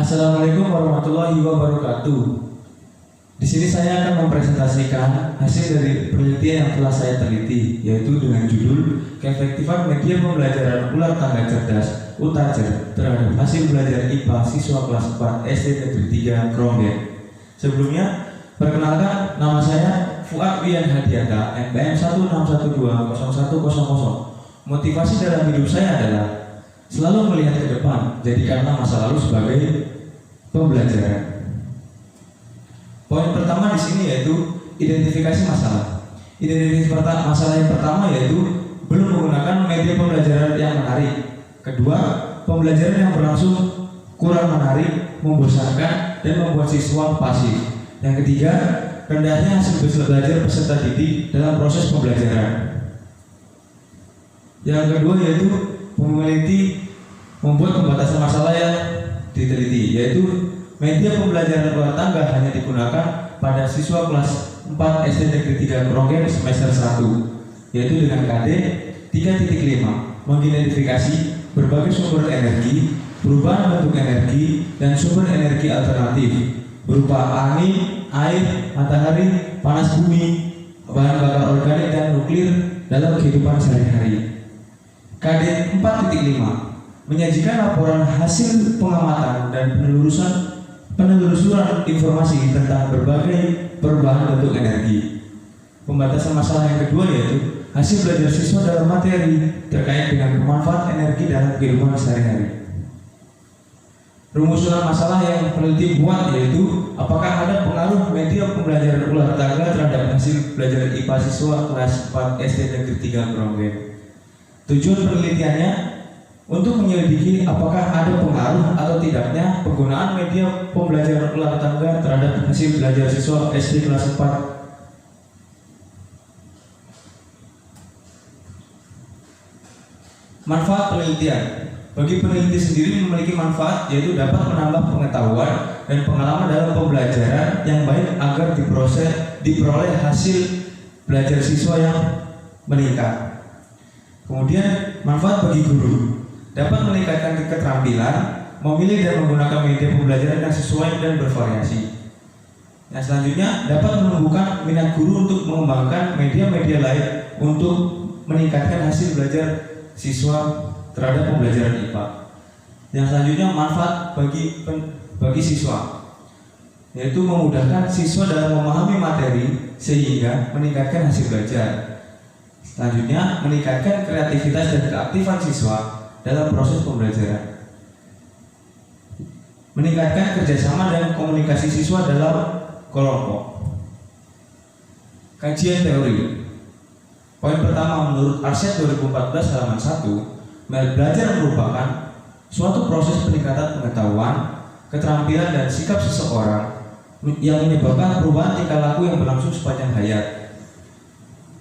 Assalamualaikum warahmatullahi wabarakatuh. Di sini saya akan mempresentasikan hasil dari penelitian yang telah saya teliti, yaitu dengan judul Keefektifan Media Pembelajaran Ular Tangga Cerdas (UTACER) terhadap hasil belajar IPA siswa kelas 4 SD Negeri 3 Kronggen. Sebelumnya, perkenalkan, nama saya Fuad Wian Hadiata, NPM 1612010. Motivasi dalam hidup saya adalah selalu melihat ke depan, jadikanlah masa lalu sebagai pembelajaran. Poin pertama di sini yaitu identifikasi masalah. Identifikasi masalah yang pertama yaitu belum menggunakan media pembelajaran yang menarik. Kedua, pembelajaran yang berlangsung kurang menarik, membosankan, dan membuat siswa pasif. Yang ketiga, rendahnya hasil belajar peserta didik dalam proses pembelajaran. Yang kedua yaitu peneliti membuat pembatasan masalah yang diteliti, yaitu media pembelajaran ular tangga hanya digunakan pada siswa kelas 4 SD Negeri 3 Kronggen semester 1, yaitu dengan KD 3.5 mengidentifikasi berbagai sumber energi, perubahan bentuk energi, dan sumber energi alternatif berupa angin, air, matahari, panas bumi, bahan bakar organik, dan nuklir dalam kehidupan sehari-hari. KD 4.5 menyajikan laporan hasil pengamatan dan penelusuran informasi tentang berbagai perubahan bentuk energi. Pembatasan masalah yang kedua yaitu hasil belajar siswa dalam materi terkait dengan pemanfaat energi dalam kehidupan sehari-hari. Rumusan masalah yang peneliti buat yaitu apakah ada pengaruh media pembelajaran ular tangga terhadap hasil belajar IPA siswa kelas 4 SD Negeri 3 Kronggen. Tujuan penelitiannya untuk menyelidiki apakah ada pengaruh atau tidaknya penggunaan media pembelajaran ular tangga terhadap hasil belajar siswa SD kelas 4. Manfaat penelitian. Bagi peneliti sendiri memiliki manfaat, yaitu dapat menambah pengetahuan dan pengalaman dalam pembelajaran yang baik agar diperoleh hasil belajar siswa yang meningkat. Kemudian manfaat bagi guru, dapat meningkatkan keterampilan memilih dan menggunakan media pembelajaran yang sesuai dan bervariasi. Yang selanjutnya dapat menumbuhkan minat guru untuk mengembangkan media-media lain untuk meningkatkan hasil belajar siswa terhadap pembelajaran IPA. Yang selanjutnya manfaat bagi siswa, yaitu memudahkan siswa dalam memahami materi sehingga meningkatkan hasil belajar. Selanjutnya meningkatkan kreativitas dan keaktifan siswa dalam proses pembelajaran, meningkatkan kerjasama dan komunikasi siswa dalam kelompok. Kajian teori. Poin pertama, menurut Arsyad 2014 halaman 1, belajar merupakan suatu proses peningkatan pengetahuan, keterampilan, dan sikap seseorang yang menyebabkan perubahan tingkah laku yang berlangsung sepanjang hayat.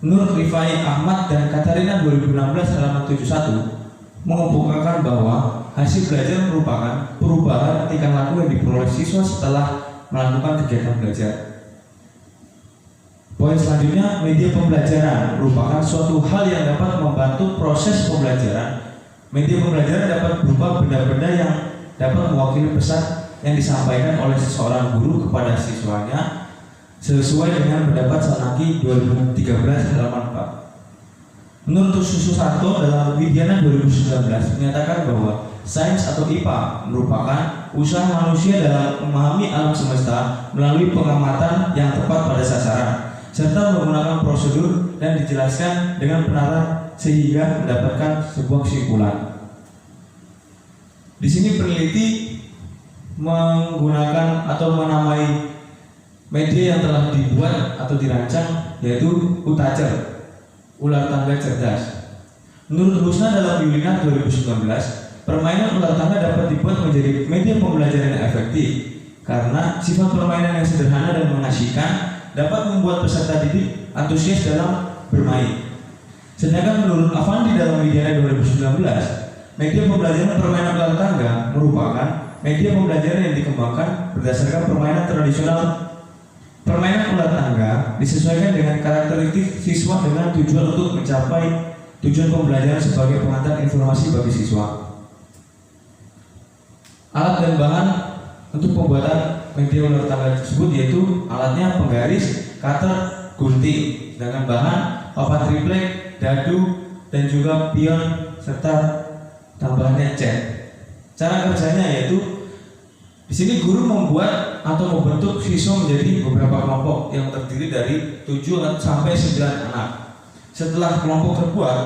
Menurut Rifai Ahmad dan Katarina 2016 halaman 71, mengemukakan bahwa hasil belajar merupakan perubahan tingkah laku yang diperoleh siswa setelah melakukan kegiatan belajar. Poin selanjutnya, media pembelajaran merupakan suatu hal yang dapat membantu proses pembelajaran. Media pembelajaran dapat berupa benda-benda yang dapat mewakili pesan yang disampaikan oleh seseorang guru kepada siswanya sesuai dengan pendapat Sanaki 2013 halaman 4. Menurut Susanto dalam Widyana 2019 menyatakan bahwa sains atau IPA merupakan usaha manusia dalam memahami alam semesta melalui pengamatan yang tepat pada sasaran serta menggunakan prosedur dan dijelaskan dengan penara sehingga mendapatkan sebuah kesimpulan. Di sini peneliti menggunakan atau menamai media yang telah dibuat atau dirancang yaitu UTACER, ular tangga cerdas. Menurut Husna dalam Yulina 2019, permainan ular tangga dapat dibuat menjadi media pembelajaran yang efektif karena sifat permainan yang sederhana dan mengasyikan dapat membuat peserta didik antusias dalam bermain. Sedangkan menurut Avandi dalam Widyana 2019, media pembelajaran permainan ular tangga merupakan media pembelajaran yang dikembangkan berdasarkan permainan tradisional. Permainan ular tangga disesuaikan dengan karakteristik siswa dengan tujuan untuk mencapai tujuan pembelajaran sebagai pengantar informasi bagi siswa. Alat dan bahan untuk pembuatan media ular tangga tersebut, yaitu alatnya penggaris, cutter, gunting dengan bahan papan triplek, dadu, dan juga pion serta tambahannya cat. Cara kerjanya yaitu di sini guru membuat atau membentuk siswa menjadi beberapa kelompok yang terdiri dari 7 sampai 9 anak. Setelah kelompok terbuat,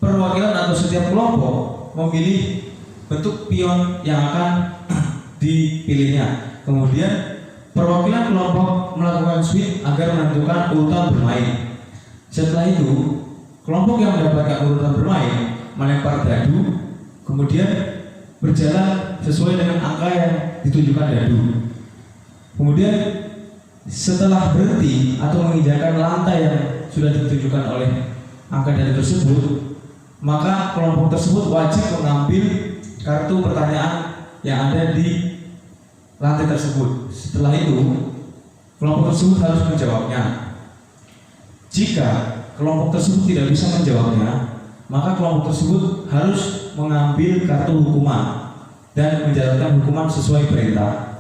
perwakilan atau setiap kelompok memilih bentuk pion yang akan dipilihnya. Kemudian perwakilan kelompok melakukan sweep agar menentukan urutan bermain. Setelah itu, kelompok yang mendapatkan urutan bermain melempar dadu, kemudian berjalan sesuai dengan angka yang ditunjukkan dadu. Kemudian setelah berhenti atau menginjakan lantai yang sudah ditunjukkan oleh angka dadu tersebut, maka kelompok tersebut wajib mengambil kartu pertanyaan yang ada di lantai tersebut. Setelah itu, kelompok tersebut harus menjawabnya. Jika kelompok tersebut tidak bisa menjawabnya, maka kelompok tersebut harus mengambil kartu hukuman dan menjalankan hukuman sesuai perintah.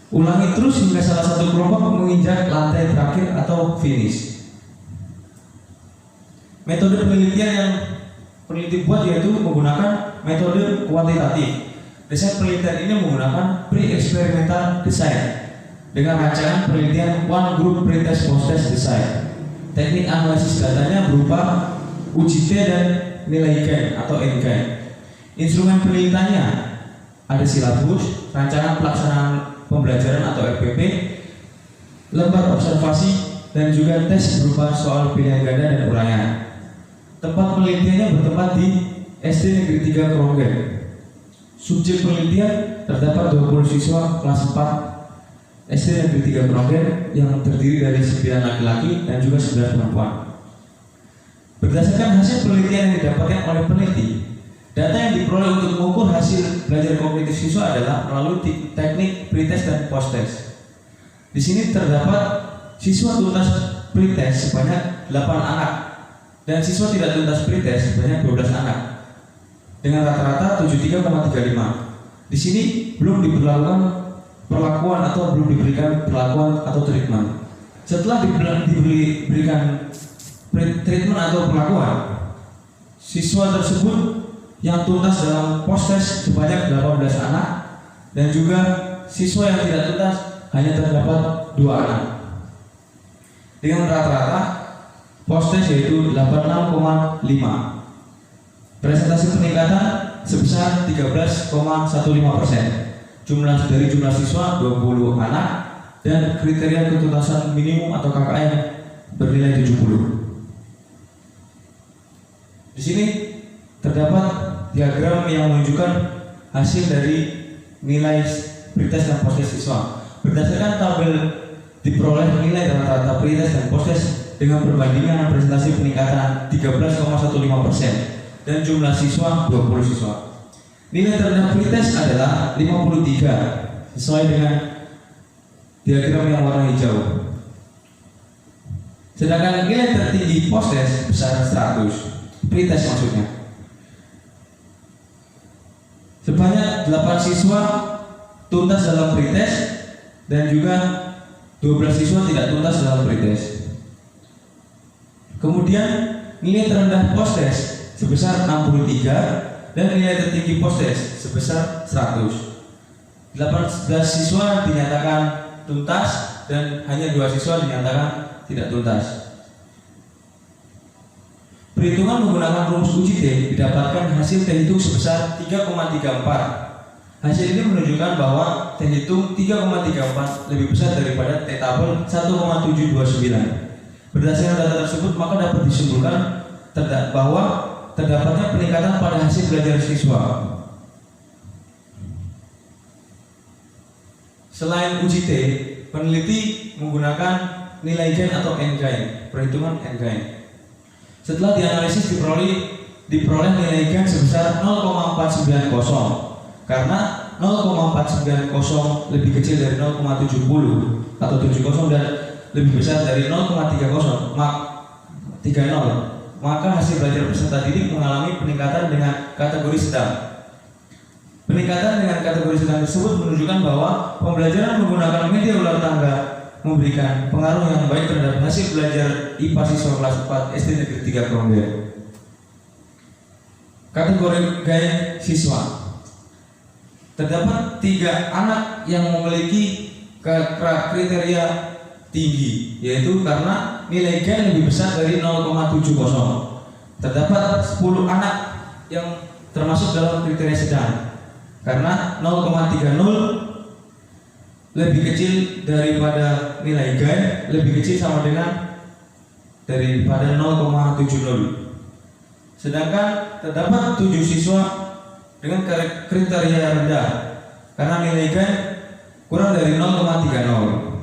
Ulangi terus hingga salah satu kelompok menginjak lantai terakhir atau finish. Metode penelitian yang peneliti buat yaitu menggunakan metode kuantitatif. Desain penelitian ini menggunakan pre-experimental design dengan rancangan penelitian one group pretest post-test design. Teknik analisis datanya berupa uji T dan nilai gain atau N-gain. Instrumen penelitiannya ada silabus, rancangan pelaksanaan pembelajaran atau RPP, lembar observasi, dan juga tes berupa soal pilihan ganda dan uraian. Tempat penelitiannya bertempat di SD Negeri 3 Keronggen. Subjek penelitian terdapat 20 siswa kelas 4 SD Negeri 3 Keronggen yang terdiri dari 9 laki-laki dan juga 9 perempuan. Berdasarkan hasil penelitian yang didapatkan oleh peneliti, data yang diperoleh untuk mengukur hasil belajar kognitif siswa adalah melalui teknik pretest dan post-test. Di sini terdapat siswa tuntas pretest sebanyak 8 anak dan siswa tidak tuntas pretest sebanyak 12 anak dengan rata-rata 73,35. Di sini belum diberlakukan perlakuan atau belum diberikan perlakuan atau treatment. Setelah diberikan treatment atau perlakuan, siswa tersebut yang tuntas dalam post-test sebanyak 18 anak dan juga siswa yang tidak tuntas hanya terdapat 2 anak dengan rata-rata post-test yaitu 86,5. Presentasi peningkatan sebesar 13,15%. Dari jumlah siswa 20 anak dan kriteria ketuntasan minimum atau KKM bernilai 70. Di sini terdapat diagram yang menunjukkan hasil dari nilai pretest dan post-test siswa. Berdasarkan tabel diperoleh nilai rata-rata pretest dan post-test dengan perbandingan presentasi peningkatan 13,15% dan jumlah siswa 20 siswa. Nilai terendah pretest adalah 53 sesuai dengan diagram yang warna hijau. Sedangkan nilai tertinggi post-test besar 100. Pretest maksudnya. Sebanyak 8 siswa tuntas dalam pretest dan juga 12 siswa tidak tuntas dalam pretest. Kemudian nilai terendah post-test sebesar 63 dan nilai tertinggi post-test sebesar 100. 18 siswa dinyatakan tuntas dan hanya 2 siswa dinyatakan tidak tuntas. Perhitungan menggunakan rumus uji T didapatkan hasil T hitung sebesar 3,34. Hasil ini menunjukkan bahwa T hitung 3,34 lebih besar daripada T tabel 1,729. Berdasarkan data tersebut, maka dapat disimpulkan bahwa terdapatnya peningkatan pada hasil belajar siswa. Selain uji T, peneliti menggunakan nilai gain atau N-gain, perhitungan N-gain. Setelah dianalisis diperoleh nilai gain sebesar 0,490 karena 0,490 lebih kecil dari 0,70 atau 70 dan lebih besar dari 0,30 maka hasil belajar peserta didik mengalami peningkatan dengan kategori sedang. Peningkatan dengan kategori sedang tersebut menunjukkan bahwa pembelajaran menggunakan media ular tangga memberikan pengaruh yang baik terhadap hasil belajar IPA siswa kelas 4 SD Negeri 3 Kronggen. Kategori gaya siswa. Terdapat 3 anak yang memiliki kriteria tinggi, yaitu karena nilai GAIN lebih besar dari 0,70. Terdapat 10 anak yang termasuk dalam kriteria sedang, karena 0,30 lebih kecil daripada nilai GAIN, lebih kecil sama dengan daripada 0,70. Sedangkan terdapat 7 siswa dengan kriteria rendah, karena nilai GAIN kurang dari 0,30.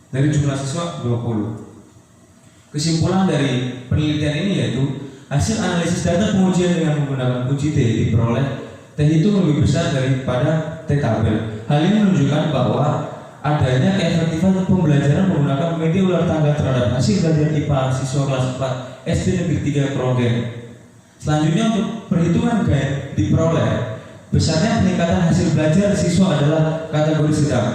Dari jumlah siswa 20. Kesimpulan dari penelitian ini yaitu hasil analisis data pengujian dengan menggunakan kunci T diperoleh T itu lebih besar daripada T tabel. Hal ini menunjukkan bahwa adanya keefektifan pembelajaran menggunakan media ular tangga terhadap hasil belajar IPA siswa kelas 4 SD Negeri 3 Kronggen. Selanjutnya untuk perhitungan GAIN diperoleh besarnya peningkatan hasil belajar siswa adalah kategori sedang.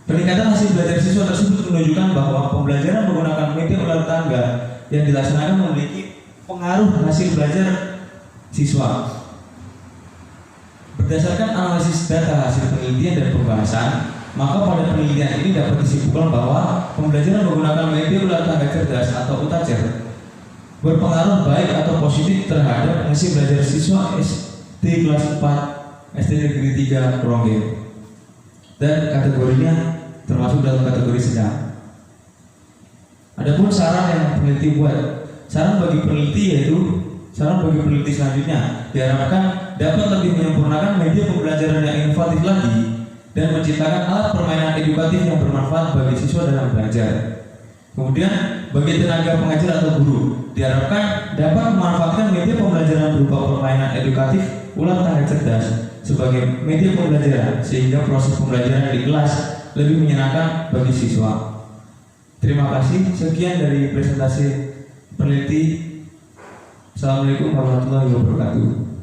Peningkatan hasil belajar siswa tersebut menunjukkan bahwa pembelajaran menggunakan media ular tangga yang dilaksanakan memiliki pengaruh hasil belajar siswa. Berdasarkan analisis data hasil penelitian dan pembahasan, maka pada penelitian ini dapat disimpulkan bahwa pembelajaran menggunakan media ular tangga cerdas atau UTACER berpengaruh baik atau positif terhadap hasil belajar siswa SD kelas 4 SD Negeri 3 Kronggen, dan kategorinya termasuk dalam kategori sedang. Adapun saran yang peneliti buat, saran bagi peneliti selanjutnya diharapkan dapat lebih menyempurnakan media pembelajaran yang inovatif lagi dan menciptakan alat permainan edukatif yang bermanfaat bagi siswa dalam belajar. Kemudian bagi tenaga pengajar atau guru diharapkan dapat memanfaatkan media pembelajaran berupa permainan edukatif ular tangga cerdas sebagai media pembelajaran sehingga proses pembelajaran di kelas lebih menyenangkan bagi siswa. Terima kasih. Sekian dari presentasi peneliti. Assalamualaikum warahmatullahi wabarakatuh.